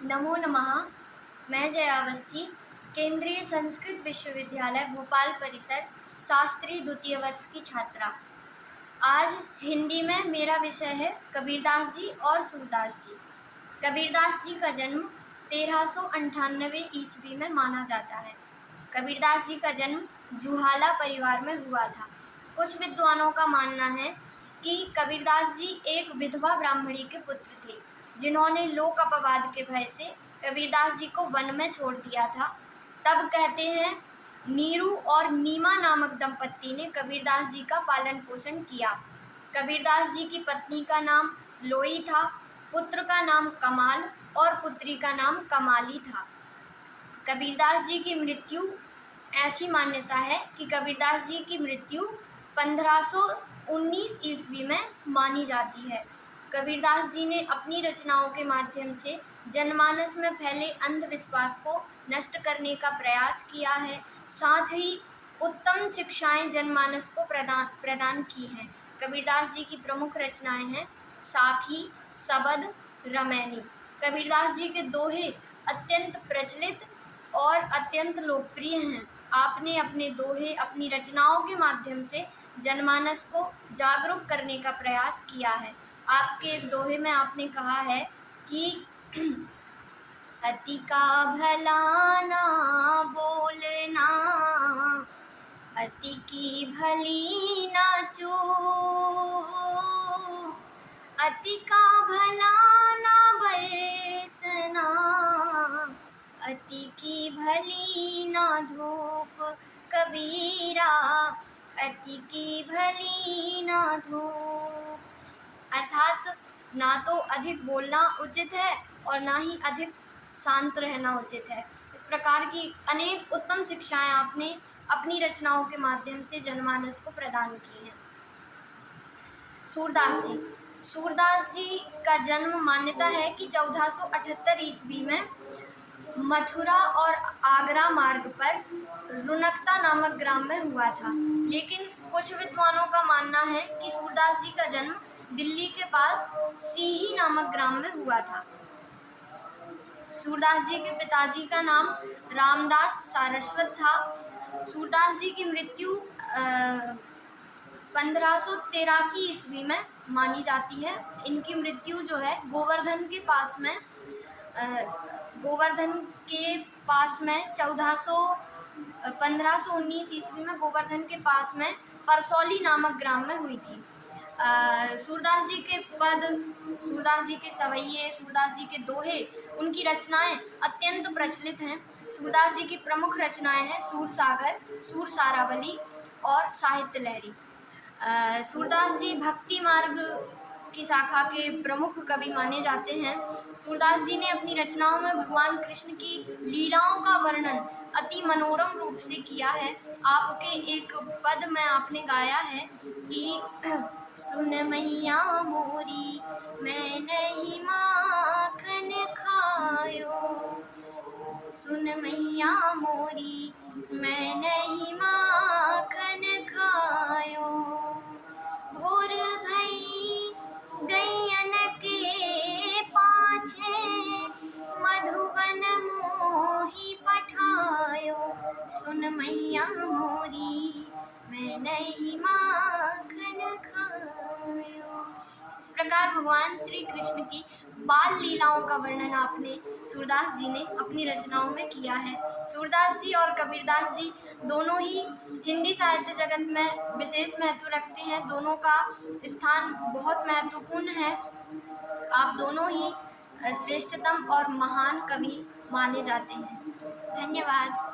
नमो नमः। मैं जया अवस्थी, केंद्रीय संस्कृत विश्वविद्यालय भोपाल परिसर शास्त्री द्वितीय वर्ष की छात्रा। आज हिंदी में मेरा विषय है कबीरदास जी और सूरदास जी। कबीरदास जी का जन्म 1398 ईस्वी में माना जाता है। कबीरदास जी का जन्म जुहाला परिवार में हुआ था। कुछ विद्वानों का मानना है कि कबीरदास जी एक विधवा ब्राह्मणी के पुत्र थे, जिन्होंने लोक अपवाद के भय से कबीरदास जी को वन में छोड़ दिया था। तब कहते हैं नीरू और नीमा नामक दंपत्ति ने कबीरदास जी का पालन पोषण किया। कबीरदास जी की पत्नी का नाम लोई था, पुत्र का नाम कमाल और पुत्री का नाम कमाली था। कबीरदास जी की मृत्यु, ऐसी मान्यता है कि कबीरदास जी की मृत्यु 1519 ईस्वी में मानी जाती है। कबीरदास जी ने अपनी रचनाओं के माध्यम से जनमानस में फैले अंधविश्वास को नष्ट करने का प्रयास किया है। साथ ही उत्तम शिक्षाएं जनमानस को प्रदान की हैं। कबीरदास जी की प्रमुख रचनाएं हैं साखी, सबद, रमैनी। कबीरदास जी के दोहे अत्यंत प्रचलित और अत्यंत लोकप्रिय हैं। आपने अपने दोहे अपनी रचनाओं के माध्यम से जनमानस को जागरूक करने का प्रयास किया है। आपके एक दोहे में आपने कहा है कि अति का भला ना बोलना, अति की भली ना चूक, अति का भला ना बरसना, अति की भली ना धूप। कबीरा अति की भली ना धूप। अर्थात ना तो अधिक बोलना उचित है और ना ही अधिक शांत रहना उचित है। इस प्रकार की अनेक उत्तम शिक्षाएं आपने अपनी रचनाओं के माध्यम से जनमानस को प्रदान की हैं। सूरदास जी का जन्म मान्यता है कि 1478 ईस्वी में मथुरा और आगरा मार्ग पर रुनकता नामक ग्राम में हुआ था। लेकिन कुछ विद्वानों का मानना है कि सूरदास जी का जन्म दिल्ली के पास सीही नामक ग्राम में हुआ था। सूरदास जी के पिताजी का नाम रामदास सारस्वत था। सूरदास जी की मृत्यु 1583 ईस्वी में मानी जाती है। इनकी मृत्यु जो है गोवर्धन के पास में 1519 ईस्वी में गोवर्धन के पास में परसौली नामक ग्राम में हुई थी। सूरदास जी के पद, सूरदास जी के सवैये, सूरदास जी के दोहे, उनकी रचनाएं अत्यंत प्रचलित हैं। सूरदास जी की प्रमुख रचनाएं हैं सूरसागर, सूरसारावली और साहित्य लहरी। सूरदास जी भक्ति मार्ग की शाखा के प्रमुख कवि माने जाते हैं। सूरदास जी ने अपनी रचनाओं में भगवान कृष्ण की लीलाओं का वर्णन अति मनोरम रूप से किया है। आपके एक पद में आपने गाया है कि सुन मैया मोरी मैं नहीं माखन खायो, सुन मैया मोरी मैं नहीं माखन खायो, भोर भई गैयन के पाछे मधुबन मोही पठायो, सुन मैया मोरी मैं नहीं माखन खायो। इस प्रकार भगवान श्री कृष्ण की बाल लीलाओं का वर्णन आपने सूरदास जी ने अपनी रचनाओं में किया है। सूरदास जी और कबीरदास जी दोनों ही हिंदी साहित्य जगत में विशेष महत्व रखते हैं। दोनों का स्थान बहुत महत्वपूर्ण है। आप दोनों ही श्रेष्ठतम और महान कवि माने जाते हैं। धन्यवाद।